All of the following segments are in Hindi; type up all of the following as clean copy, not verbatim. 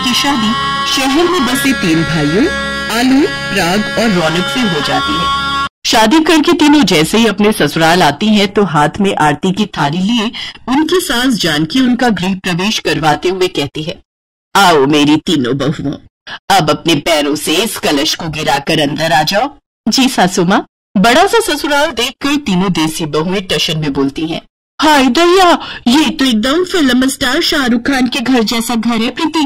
की शादी शहर में बसे 3 भाइयों आलोक, राग और रौनक से हो जाती है। शादी करके तीनों जैसे ही अपने ससुराल आती हैं तो हाथ में आरती की थाली लिए उनकी सास जानकी उनका गृह प्रवेश करवाते हुए कहती है, आओ मेरी तीनों बहुओं, अब अपने पैरों से इस कलश को गिराकर अंदर आ जाओ। जी सासू माँ। बड़ा सा ससुराल देखकर तीनों देसी बहुएं टशन में बोलती हैं, हाय दया, ये तो एकदम फिल्म स्टार शाहरुख खान के घर जैसा घर है प्रीति।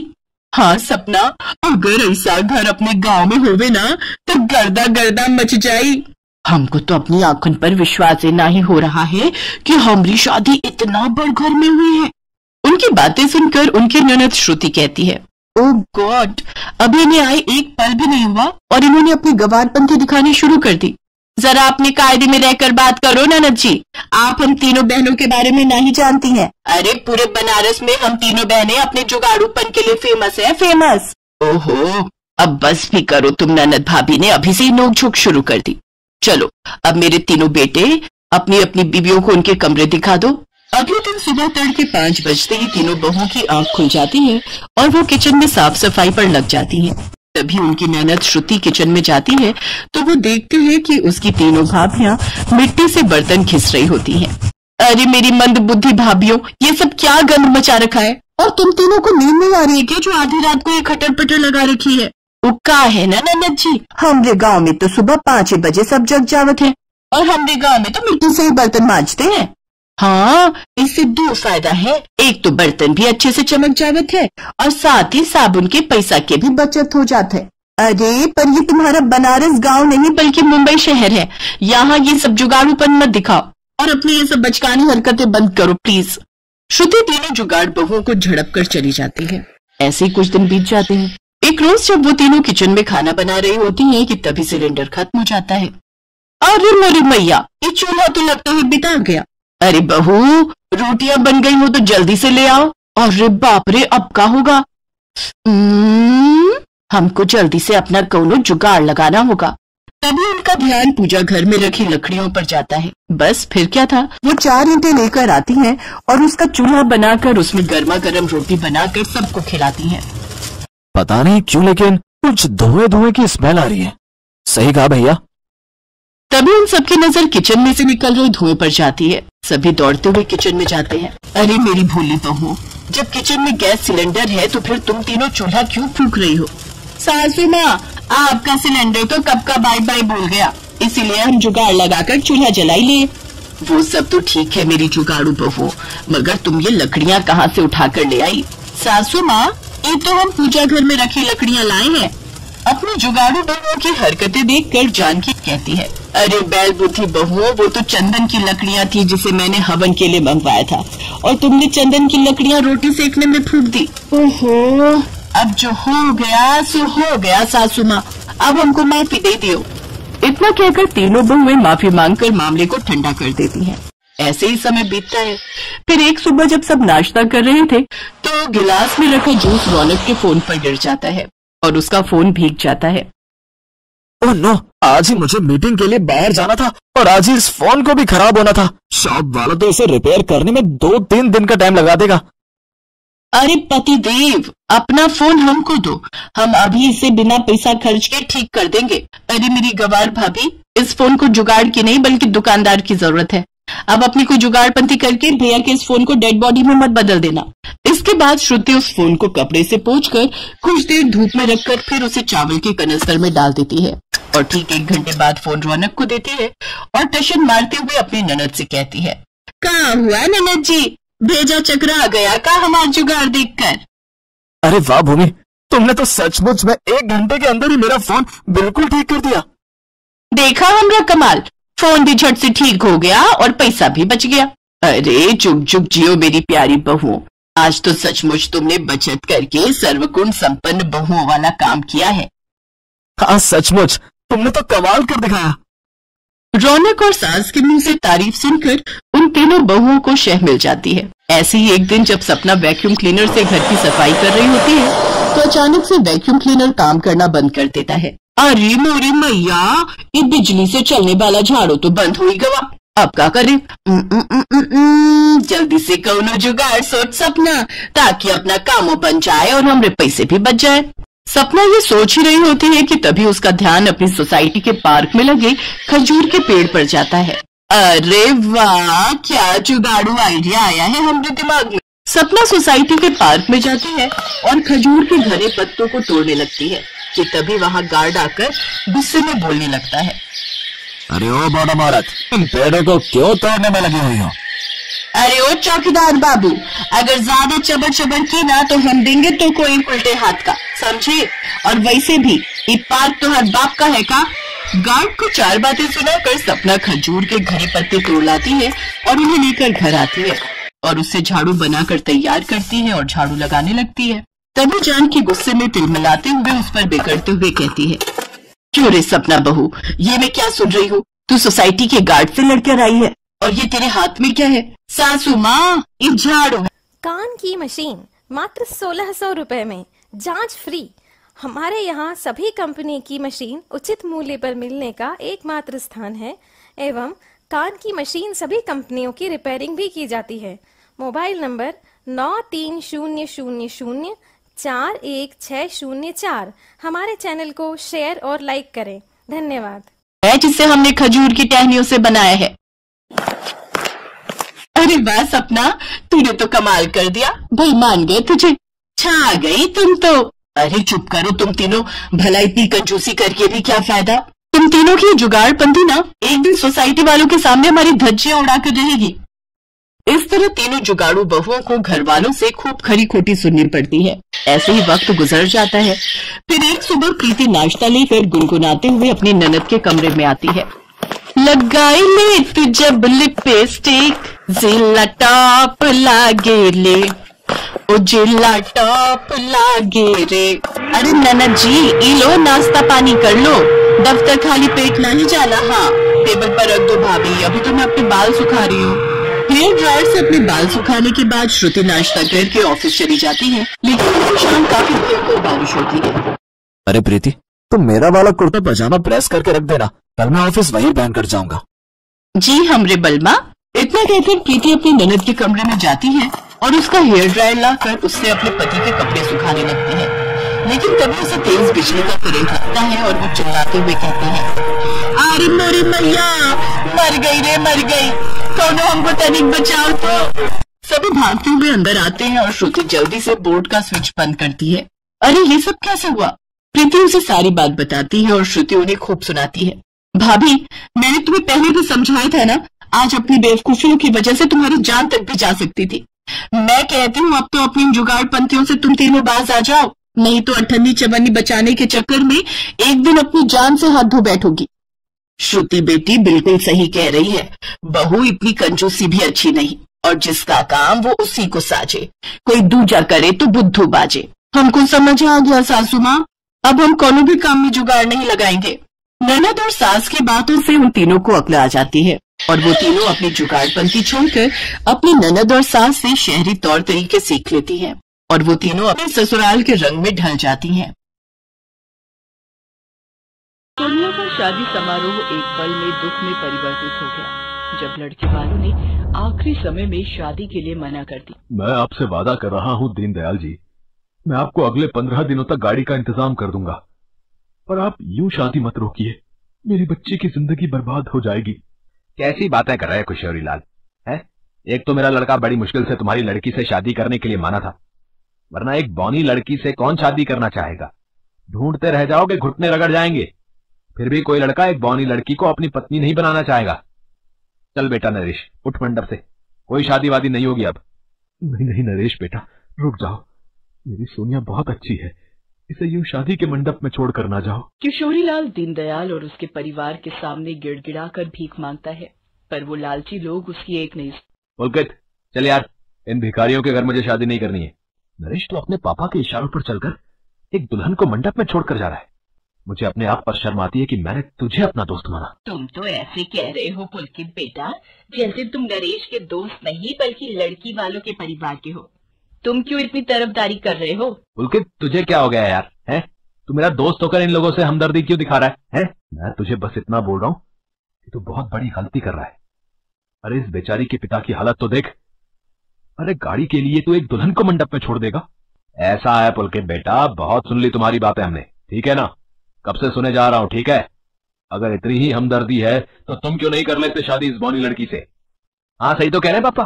हाँ सपना, अगर ऐसा घर अपने गांव में होवे ना तो गर्दा गर्दा मच जाई। हमको तो अपनी आंखों पर विश्वास ही नहीं हो रहा है कि हमारी शादी इतना बड़ घर में हुई है। उनकी बातें सुनकर उनकी ननद श्रुति कहती है, ओह गॉड, अभी इन्हें आए 1 पल भी नहीं हुआ और इन्होंने अपनी गवारपंथी दिखानी शुरू कर दी। जरा अपने कायदे में रहकर बात करो ननद जी, आप हम तीनों बहनों के बारे में नहीं जानती हैं। अरे पूरे बनारस में हम तीनों बहनें अपने जुगाड़ूपन के लिए फेमस है, फेमस। ओहो, अब बस भी करो तुम ननद भाभी ने अभी से ही नोक-झोंक शुरू कर दी। चलो अब मेरे तीनों बेटे अपनी अपनी बीवियों को उनके कमरे दिखा दो। अगले दिन सुबह तड़के 5 बजते ही तीनों बहुओं की आंख खुल जाती है और वो किचन में साफ सफाई पर लग जाती हैं। तभी उनकी ननद श्रुति किचन में जाती है तो वो देखते हैं कि उसकी तीनों भाभियां मिट्टी से बर्तन घिस रही होती हैं। अरे मेरी मंद बुद्धि भाभियों, ये सब क्या गंद मचा रखा है? और तुम तीनों को नींद नहीं आ रही है क्या जो आधी रात को ये खटर पटर लगा रखी है? उक्का है ना ननद जी, हमरे गांव में तो सुबह 5 बजे सब जग जावत है और हमरे गांव में तो मिट्टी से ही बर्तन मांजते हैं। हाँ, इससे 2 फायदा है, एक तो बर्तन भी अच्छे से चमक जावत है और साथ ही साबुन के पैसा के भी बचत हो जाता है। अरे पर ये तुम्हारा बनारस गांव नहीं बल्कि मुंबई शहर है, यहाँ ये सब जुगाड़ूपन मत दिखाओ और अपनी ये सब बचकानी हरकतें बंद करो प्लीज। श्रुति तीनों जुगाड़ बहुओं को झड़प कर चली जाती है। ऐसे ही कुछ दिन बीत जाते हैं। एक रोज जब वो तीनों किचन में खाना बना रही होती हैं कि तभी सिलेंडर खत्म हो जाता है। अरे मोरी मैया, ये चूल्हा तो लगता है बिता गया। अरे बहू, रोटियां बन गई हो तो जल्दी से ले आओ। अरे बाप रे, अब क्या होगा? हमको जल्दी से अपना कोनो जुगाड़ लगाना होगा। तभी उनका ध्यान पूजा घर में रखी लकड़ियों पर जाता है। बस फिर क्या था, वो 4 ईंटें लेकर आती हैं और उसका चूल्हा बनाकर उसमें गर्मा गर्म रोटी बनाकर सबको खिलाती हैं। पता नहीं क्यों लेकिन कुछ धुएं धुएं की स्मेल आ रही है। सही कहा भैया। तभी उन सबकी नजर किचन में से निकल रही धुएं पर जाती है। सभी दौड़ते हुए किचन में जाते हैं। अरे मेरी भोली बहू, जब किचन में गैस सिलेंडर है तो फिर तुम तीनों चूल्हा क्यों फूंक रही हो? सासू माँ, आपका सिलेंडर तो कब का बाय बाय बोल गया, इसीलिए हम जुगाड़ लगाकर चूल्हा जलाई लिए। वो सब तो ठीक है मेरी जुगाड़ू बहू, मगर तुम ये लकड़ियाँ कहाँ से उठा कर ले आई? सासू माँ, ये तो हम पूजा घर में रखी लकड़ियाँ लाए हैं। अपनी जुगाड़ू बहुओं की हरकतें देखकर जानकी कहती है, अरे बैल बुद्धि बहुओं, वो तो चंदन की लकड़ियाँ थी जिसे मैंने हवन के लिए मंगवाया था और तुमने चंदन की लकड़ियाँ रोटी सेकने में फूंक दी। ओहो, अब जो हो गया सो हो गया सासू माँ, अब हमको माफी दे दियो। इतना कहकर तीनों बहुएं माफी मांगकर मामले को ठंडा कर देती हैं। ऐसे ही समय बीतता है। फिर एक सुबह जब सब नाश्ता कर रहे थे तो गिलास में रखा जूस रौनक के फोन पर गिर जाता है और उसका फोन भीग जाता है। ओह नो, आज ही मुझे मीटिंग के लिए बाहर जाना था और आज ही इस फोन को भी खराब होना था। शॉप वाला तो इसे रिपेयर करने में 2-3 दिन का टाइम लगा देगा। अरे पति देव, अपना फोन हमको दो, हम अभी इसे बिना पैसा खर्च के ठीक कर देंगे। अरे मेरी गवार भाभी, इस फोन को जुगाड़ की नहीं बल्कि दुकानदार की जरूरत है। अब अपनी कोई जुगाड़पंती करके भैया के इस फोन को डेड बॉडी में मत बदल देना। इसके बाद श्रुति उस फोन को कपड़े से पोंछकर कुछ देर धूप में रखकर फिर उसे चावल के कनस्तर में डाल देती है और ठीक 1 घंटे बाद फोन रौनक को देती है और टशन मारते हुए अपनी ननद से कहती है, कहाँ हुआ ननद जी, भेजा चकरा गया का हमारा जुगाड़ देखकर? अरे वाह भूमि, तुमने तो सचमुच में 1 घंटे के अंदर ही मेरा फोन बिल्कुल ठीक कर दिया। देखा हमरा कमाल, फोन भी झट से ठीक हो गया और पैसा भी बच गया। अरे जुग जुग जियो मेरी प्यारी बहू, आज तो सचमुच तुमने बचत करके सर्वगुण संपन्न बहुओं वाला काम किया है। हाँ सचमुच, तुमने तो कमाल कर दिखाया। रौनक और सास के मुंह से तारीफ सुनकर उन तीनों बहुओं को शह मिल जाती है। ऐसे ही एक दिन जब सपना वैक्यूम क्लीनर से घर की सफाई कर रही होती है तो अचानक से वैक्यूम क्लीनर काम करना बंद कर देता है। अरे मोरी मैया, ये बिजली से चलने वाला झाड़ू तो बंद हो ही गया। अब क्या करे? जल्दी से कौनो जुगाड़ सोच सपना, ताकि अपना कामों बन जाए और हमरे पैसे भी बच जाए। सपना ये सोच ही रही होती है कि तभी उसका ध्यान अपनी सोसाइटी के पार्क में लगे खजूर के पेड़ पर जाता है। अरे वाह, क्या जुगाड़ू आइडिया आया है हमारे दिमाग में। सपना सोसाइटी के पार्क में जाती है और खजूर के घने पत्तों को तोड़ने लगती है कि तभी वहाँ गार्ड आकर गुस्से में बोलने लगता है। अरे ओ बॉडम औरत, तुम पेड़ों को क्यों तोड़ने में लगी हुई हो? अरे ओ चौकीदार बाबू, अगर ज्यादा चबर चबर की ना तो हम देंगे तो कोई उल्टे हाथ का, समझे? और वैसे भी ये पार्क तो हर बाप का है का? गार्ड को 4 बातें सुनाकर सपना खजूर के घने पत्ते तोड़ लाती है और उन्हें लेकर घर आती है और उससे झाड़ू बनाकर तैयार करती है और झाड़ू लगाने लगती है। तभी जानकी गुस्से में तिलमिलाते हुए उस पर बिगड़ते हुए कहती है, क्यों रे सपना बहू, ये मैं क्या सुन रही हूँ? तू सोसाइटी के गार्ड से लड़कर आई है और ये तेरे हाथ में क्या है? सासू माँ, ये झाड़ू है। कान की मशीन मात्र 1600 रुपए में, जांच फ्री। हमारे यहाँ सभी कंपनी की मशीन उचित मूल्य पर मिलने का एकमात्र स्थान है एवं कान की मशीन सभी कंपनियों की रिपेयरिंग भी की जाती है। Mobile number 9300041604। हमारे चैनल को शेयर और लाइक करें। धन्यवाद। जिसे हमने खजूर की टहनियों से बनाया है। अरे वाह सपना, तूने तो कमाल कर दिया, भाई मान गए तुझे, छा गई तुम तो। अरे चुप करो तुम तीनों, भला इतनी कंजूसी करके भी क्या फायदा? तुम तीनों की जुगाड़पंथी ना एक दिन सोसाइटी वालों के सामने हमारी धज्जियां उड़ाकर रहेगी। इस तरह तीनों जुगाड़ू बहुओं को घर वालों से खूब खरी खोटी सुननी पड़ती है। ऐसे ही वक्त गुजर जाता है। फिर एक सुबह प्रीति नाश्ता लेकर गुनगुनाते हुए अपनी ननद के कमरे में आती है। लगाई ले तू जब लिपस्टिक, जिला टॉप लागे ले, ओ जिला टॉप लागे रे। अरे ननद जी, ई लो नाश्ता पानी कर लो, दफ्तर खाली पेट नहीं जाना। हाँ, टेबल पर रख दो भाभी, अभी तो मैं अपने बाल सुखा रही हूँ। हेयर ड्रायर से अपने बाल सुखाने के बाद श्रुति नाश्ता करके ऑफिस चली जाती है, लेकिन उस शाम काफी भयंकर बारिश होती है। अरे प्रीति, तुम मेरा वाला कुर्ता पजामा प्रेस करके रख देना, कल मैं ऑफिस वही पहन कर जाऊंगा। जी हमरे बलमा। इतना कहकर प्रीति अपनी ननद के कमरे में जाती है और उसका हेयर ड्रायर लाकर उससे अपने पति के कपड़े सुखाने लगती है। लेकिन तभी उसे तेज बिजली का करंट लगता है और वो चिल्लाते हुए कहते हैं, अरे मोरी मैया, मर गई रे मर गई, कौनो हमको तनिक बचाओ तो। सभी भागते हुए अंदर आते हैं और श्रुति जल्दी से बोर्ड का स्विच बंद करती है। अरे ये सब कैसे हुआ? प्रीति उसे सारी बात बताती है और श्रुति उन्हें खूब सुनाती है। भाभी, मैंने तुम्हें पहले भी समझाया था ना, आज अपनी बेवकूफियों की वजह से तुम्हारी जान तक भी जा सकती थी। मैं कहती हूँ अब तो अपनी जुगाड़पंथियों से तुम तीनों बाज आ जाओ, नहीं तो अठन्नी चवन्नी बचाने के चक्कर में एक दिन अपनी जान से हाथ धो बैठोगी। श्रुति बेटी बिल्कुल सही कह रही है, बहू इतनी कंजूसी भी अच्छी नहीं, और जिसका काम वो उसी को साजे, कोई दूजा करे तो बुद्धू बाजे। हमको समझ आ गया सासू माँ, अब हम कोनो भी काम में जुगाड़ नहीं लगाएंगे। ननद और सास की बातों से उन तीनों को अक्ल आ जाती है और वो तीनों अपनी जुगाड़पंथी छोड़कर अपनी ननद और सास से शहरी तौर तरीके सीख लेती हैं और वो तीनों अपने ससुराल के रंग में ढल जाती हैं। सोनिया का शादी समारोह एक पल में दुख में परिवर्तित हो गया जब लड़के वालों ने आखिरी समय में शादी के लिए मना कर दी। मैं आपसे वादा कर रहा हूँ दीनदयाल जी, मैं आपको अगले 15 दिनों तक गाड़ी का इंतजाम कर दूंगा, पर आप यूं शादी मत रोकिए, मेरी बच्ची की जिंदगी बर्बाद हो जाएगी। कैसी बातें कर रहे हैं किशोरी लाल है? एक तो मेरा लड़का बड़ी मुश्किल से तुम्हारी लड़की से शादी करने के लिए माना था, वरना एक बौनी लड़की से कौन शादी करना चाहेगा? ढूंढते रह जाओगे, घुटने रगड़ जाएंगे, फिर भी कोई लड़का एक बौनी लड़की को अपनी पत्नी नहीं बनाना चाहेगा। चल बेटा नरेश, उठ मंडप से, कोई शादी वादी नहीं होगी अब। नहीं नहीं नरेश बेटा, रुक जाओ, मेरी सोनिया बहुत अच्छी है, इसे यूं शादी के मंडप में छोड़ कर ना जाओ। किशोरीलाल दीनदयाल और उसके परिवार के सामने गिड़गिड़ाकर भीख मांगता है, पर वो लालची लोग उसकी एक नहीं। पुलकित, चल यार, इन भिखारियों के घर मुझे शादी नहीं करनी है। नरेश तो अपने पापा के इशारों पर चलकर एक दुल्हन को मंडप में छोड़कर जा रहा है। मुझे अपने आप पर शर्म आती है कि मैंने तुझे अपना दोस्त माना। तुम तो ऐसे कह रहे हो पुलकित बेटा, जैसे तुम नरेश के दोस्त नहीं बल्कि लड़की वालों के परिवार के हो। तुम क्यों इतनी तरफदारी कर रहे हो? पुलकित, तुझे क्या हो गया यार, है? तू मेरा दोस्त होकर इन लोगों से हमदर्दी क्यों दिखा रहा है? मैं तुझे बस इतना बोल रहा हूँ कि तू बहुत बड़ी गलती कर रहा है। अरे इस बेचारी के पिता की हालत तो देख। अरे गाड़ी के लिए तो एक दुल्हन को मंडप में छोड़ देगा। ऐसा है पुलकित बेटा, बहुत सुन ली तुम्हारी बातें हमने, ठीक है ना? कब से सुने जा रहा हूं, ठीक है? अगर इतनी ही हमदर्दी है तो तुम क्यों नहीं कर लेते शादी इस बौनी लड़की से? हाँ सही तो कह रहे पापा,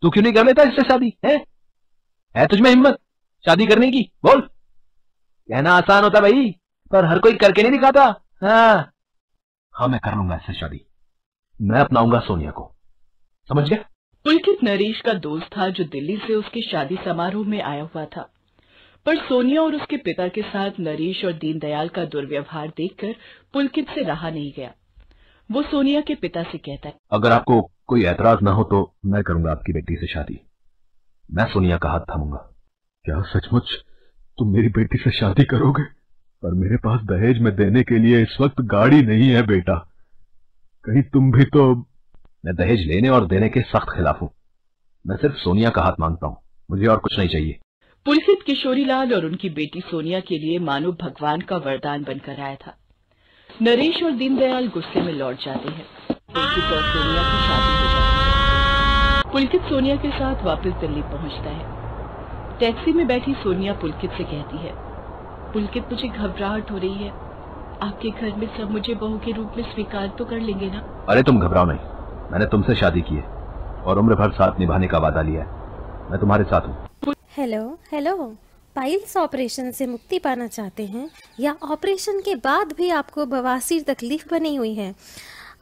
तू क्यों नहीं कर लेता इससे शादी? है तुझमें हिम्मत शादी करने की? बोल। कहना आसान होता भाई, पर हर कोई करके नहीं दिखाता। हाँ मैं कर लूंगा इससे शादी, मैं अपनाऊंगा सोनिया को, समझ गया? पुलकित नरेश का दोस्त था जो दिल्ली से उसके शादी समारोह में आया हुआ था, पर सोनिया और उसके पिता के साथ नरेश और दीनदयाल का दुर्व्यवहार देखकर पुलकित से रहा नहीं गया। वो सोनिया के पिता से कहता है, अगर आपको कोई ऐतराज ना हो तो मैं करूंगा आपकी बेटी से शादी, मैं सोनिया का हाथ थामूंगा। क्या सचमुच तुम मेरी बेटी से शादी करोगे? पर मेरे पास दहेज में देने के लिए इस वक्त गाड़ी नहीं है बेटा, कहीं तुम भी तो। मैं दहेज लेने और देने के सख्त खिलाफ हूं, मैं सिर्फ सोनिया का हाथ मांगता हूं, मुझे और कुछ नहीं चाहिए। पुलकित किशोरीलाल और उनकी बेटी सोनिया के लिए मानो भगवान का वरदान बनकर आया था। नरेश और दीनदयाल गुस्से में लौट जाते हैं। पुलकित और सोनिया की शादी हो जाती है। पुलकित सोनिया के साथ वापस दिल्ली पहुंचता है। टैक्सी में बैठी सोनिया पुलकित से कहती है, पुलकित मुझे घबराहट हो रही है, आपके घर में सब मुझे बहू के रूप में स्वीकार तो कर लेंगे ना? अरे तुम घबराओ नहीं, मैंने तुमसे शादी की है और उम्र भर साथ निभाने का वादा लिया है, मैं तुम्हारे साथ हूँ। हेलो, पाइल्स ऑपरेशन से मुक्ति पाना चाहते हैं या ऑपरेशन के बाद भी आपको बवासीर तकलीफ बनी हुई है?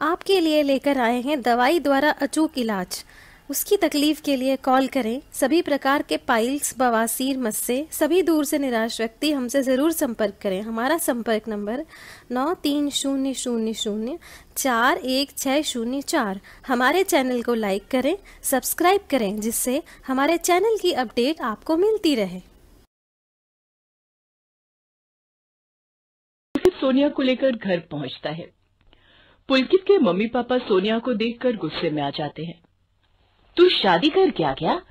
आपके लिए लेकर आए हैं दवाई द्वारा अचूक इलाज। उसकी तकलीफ के लिए कॉल करें। सभी प्रकार के पाइल्स, बवासीर, मस्से, सभी दूर से निराश व्यक्ति हमसे ज़रूर संपर्क करें। हमारा संपर्क नंबर 9300041604। हमारे चैनल को लाइक करें, सब्सक्राइब करें, जिससे हमारे चैनल की अपडेट आपको मिलती रहे। पुलकित सोनिया को लेकर घर पहुंचता है। पुलकित के मम्मी पापा सोनिया को देखकर गुस्से में आ जाते हैं। तू शादी कर क्या गया?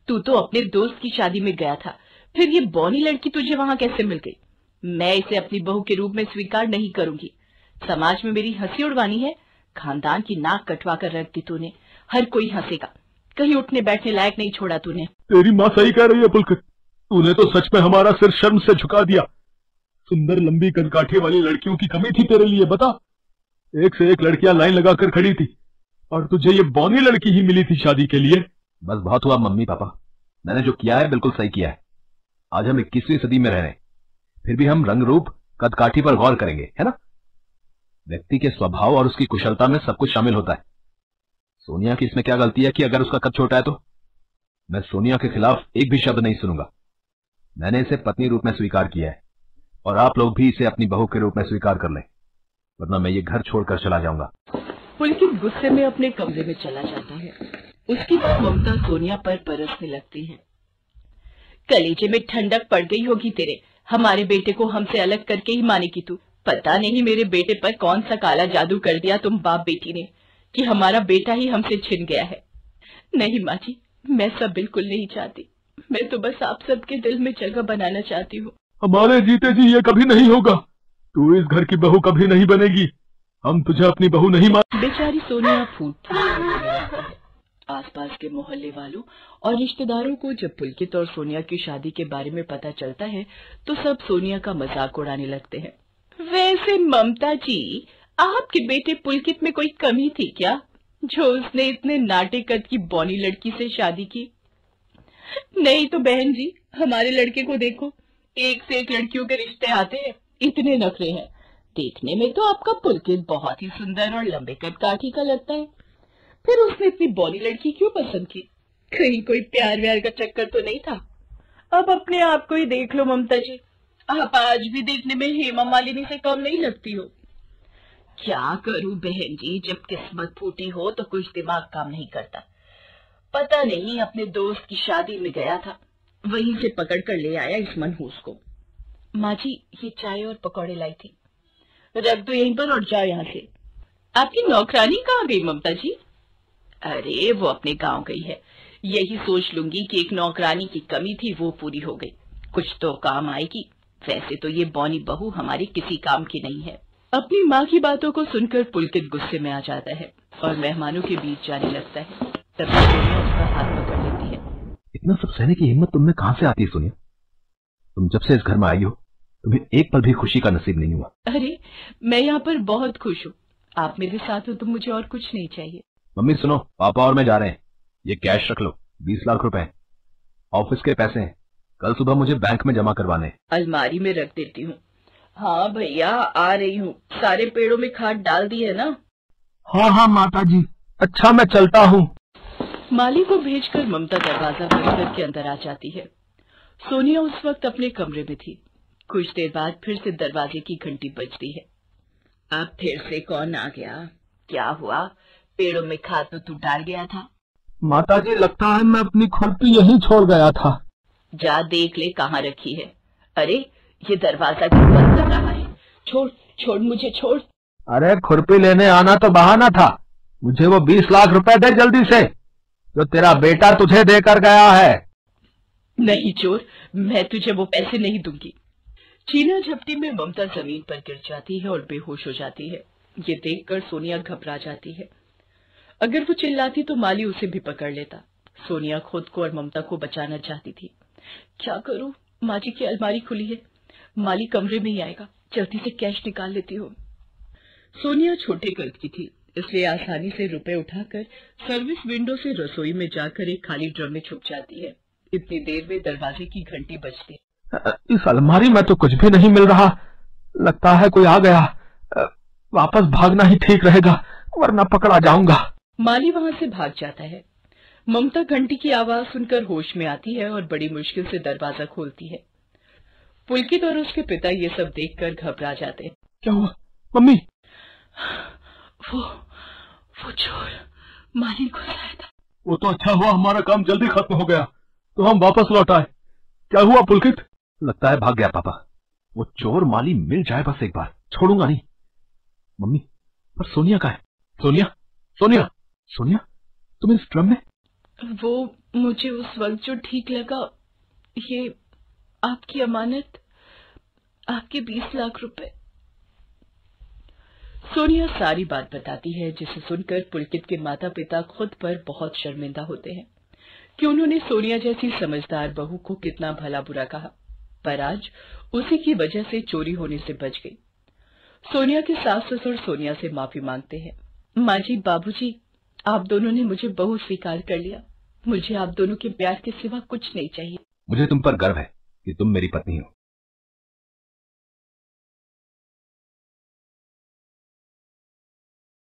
तू तो अपने दोस्त की शादी में गया था, फिर ये बौनी लड़की तुझे वहां कैसे मिल गई? मैं इसे अपनी बहू के रूप में स्वीकार नहीं करूंगी। समाज में मेरी हंसी उड़वानी है? खानदान की नाक कटवा कर रख दी तूने, हर कोई हंसेगा। कहीं उठने बैठने लायक नहीं छोड़ा तूने। तेरी माँ सही कह रही है पुलकित, तूने तो सच में हमारा सिर शर्म से झुका दिया। सुंदर लंबी कदकाठी वाली लड़कियों की कमी थी तेरे लिए, बता? एक से एक लड़कियां लाइन लगाकर खड़ी थी और तुझे ये बौनी लड़की ही मिली थी शादी के लिए। बस बहुत हुआ मम्मी पापा, मैंने जो किया है बिल्कुल सही किया है। आज हम 21वीं सदी में रह रहे हैं, फिर भी हम रंग रूप कदकाठी पर गौर करेंगे, है ना? व्यक्ति के स्वभाव और उसकी कुशलता में सब कुछ शामिल होता है। सोनिया की इसमें क्या गलती है कि अगर उसका कद छोटा है तो? मैं सोनिया के खिलाफ एक भी शब्द नहीं सुनूंगा। मैंने इसे पत्नी रूप में स्वीकार किया है और आप लोग भी इसे अपनी बहू के रूप में स्वीकार कर लें, वरना मैं ये घर छोड़कर चला जाऊंगा। पुलकित गुस्से में अपने कमरे में चला जाता है। उसकी ममता सोनिया पर बरसने लगती है। कलेजे में ठंडक पड़ गई होगी तेरे, हमारे बेटे को हमसे अलग करके ही मानेगी तू। पता नहीं मेरे बेटे पर कौन सा काला जादू कर दिया तुम बाप बेटी ने कि हमारा बेटा ही हमसे छिन गया है। नहीं माँ जी, मैं सब बिल्कुल नहीं चाहती। मैं तो बस आप सबके दिल में जगह बनाना चाहती हूँ। हमारे जीते जी ये कभी नहीं होगा। तू इस घर की बहू कभी नहीं बनेगी। हम तुझे अपनी बहू नहीं मान। बेचारी सोनिया फूट है। आसपास के मोहल्ले वालों और रिश्तेदारों को जब पुलकित और सोनिया की शादी के बारे में पता चलता है तो सब सोनिया का मजाक उड़ाने लगते हैं। वैसे ममता जी, आपके बेटे पुलकित में कोई कमी थी क्या जो उसने इतने नाटे कद की बौनी लड़की से शादी की? नहीं तो बहन जी, हमारे लड़के को देखो, एक से एक लड़कियों के रिश्ते आते हैं, इतने नखरे हैं। देखने में तो आपका पुलकित बहुत ही सुंदर और लंबे कद काठी का लगता है, फिर उसने इतनी बौनी लड़की क्यों पसंद की? कहीं कोई प्यार व्यार का चक्कर तो नहीं था? अब अपने आप को ही देख लो ममता जी, आप आज भी देखने में हेमा मालिनी से कम नहीं लगती हो। क्या करूं बहन जी, जब किस्मत फूटी हो तो कुछ दिमाग काम नहीं करता। पता नहीं अपने दोस्त की शादी में गया था, वहीं से पकड़ कर ले आया इस मनहूस को। माँ जी, ये चाय और पकौड़े लाई थी, रख दो यहीं पर और जाओ यहाँ से। आपकी नौकरानी कहाँ गई ममता जी? अरे वो अपने गांव गई है। यही सोच लूंगी कि एक नौकरानी की कमी थी, वो पूरी हो गई, कुछ तो काम आएगी। वैसे तो ये बौनी बहू हमारी किसी काम की नहीं है। अपनी माँ की बातों को सुनकर पुलकित गुस्से में आ जाता है और मेहमानों के बीच जाने लगता है। तभी सोनिया उसका हाथ पकड़ लेती है। इतना सब सहने की हिम्मत तुमने कहां से आती है सोनिया? तुम जब से इस घर में आई हो तुम्हें एक पल भी खुशी का नसीब नहीं हुआ। अरे मैं यहाँ पर बहुत खुश हूँ, आप मेरे साथ हो तो मुझे और कुछ नहीं चाहिए। मम्मी सुनो, पापा और मैं जा रहे हैं, ये कैश रख लो, 20 लाख रुपए ऑफिस के पैसे हैं, कल सुबह मुझे बैंक में जमा करवाने हैं। अलमारी में रख देती हूँ। हाँ भैया आ रही हूँ, सारे पेड़ों में खाद डाल दी है ना? हाँ हाँ माता जी, अच्छा मैं चलता हूँ। माली को भेजकर ममता दरवाजा बंद करके अंदर आ जाती है। सोनिया उस वक्त अपने कमरे में थी। कुछ देर बाद फिर से दरवाजे की घंटी बजती है। अब फिर से कौन आ गया? क्या हुआ? पेड़ों में खाद तो तू डाल गया था। माता जी लगता है मैं अपनी खुरपी यहीं छोड़ गया था। जा देख ले कहाँ रखी है। अरे ये दरवाजा क्यों बंद कर रहा है? छोड़ छोड़ मुझे छोड़। अरे खुरपी लेने आना तो बहाना था, मुझे वो 20 लाख रुपए दे जल्दी से, जो तेरा बेटा तुझे देकर गया है। नहीं चोर, मैं तुझे वो पैसे नहीं दूंगी। चीना झपटी में ममता जमीन पर गिर जाती है और बेहोश हो जाती है। ये देखकर सोनिया घबरा जाती है। अगर वो चिल्लाती तो माली उसे भी पकड़ लेता। सोनिया खुद को और ममता को बचाना चाहती थी। क्या करूं? माँ जी की अलमारी खुली है, माली कमरे में ही आएगा, जल्दी से कैश निकाल लेती हूँ। सोनिया छोटे कद की थी, इसलिए आसानी से रुपए उठाकर सर्विस विंडो से रसोई में जाकर एक खाली ड्रम में छुप जाती है। इतनी देर में दरवाजे की घंटी बजती है। इस अलमारी में तो कुछ भी नहीं मिल रहा, लगता है कोई आ गया। वापस भागना ही ठीक रहेगा वरना पकड़ा जाऊंगा। माली वहां से भाग जाता है। ममता घंटी की आवाज सुनकर होश में आती है और बड़ी मुश्किल से दरवाजा खोलती है। पुलकित और उसके पिता ये सब देखकर घबरा जाते हैं। क्या हुआ मम्मी? वो चोर माली को शायद। वो तो अच्छा हुआ हमारा काम जल्दी खत्म हो गया तो हम वापस लौट आए। क्या हुआ पुलकित? लगता है भाग गया पापा। वो चोर माली मिल जाए बस एक बार, छोड़ूंगा नहीं। मम्मी पर सोनिया का है? सोनिया सोनिया सोनिया तुम इस ड्रम में? वो मुझे उस वक्त जो ठीक लगा, ये आपकी अमानत, आपके 20 लाख रुपए। सोनिया सारी बात बताती है, जिसे सुनकर पुलकित के माता पिता खुद पर बहुत शर्मिंदा होते हैं कि उन्होंने सोनिया जैसी समझदार बहू को कितना भला बुरा कहा, पर आज उसी की वजह से चोरी होने से बच गई। सोनिया के सास ससुर सोनिया से माफी मांगते हैं। माँ जी, बाबूजी, आप दोनों ने मुझे बहू स्वीकार कर लिया। मुझे आप दोनों के प्यार के सिवा कुछ नहीं चाहिए। मुझे तुम पर गर्व है कि तुम मेरी पत्नी हो।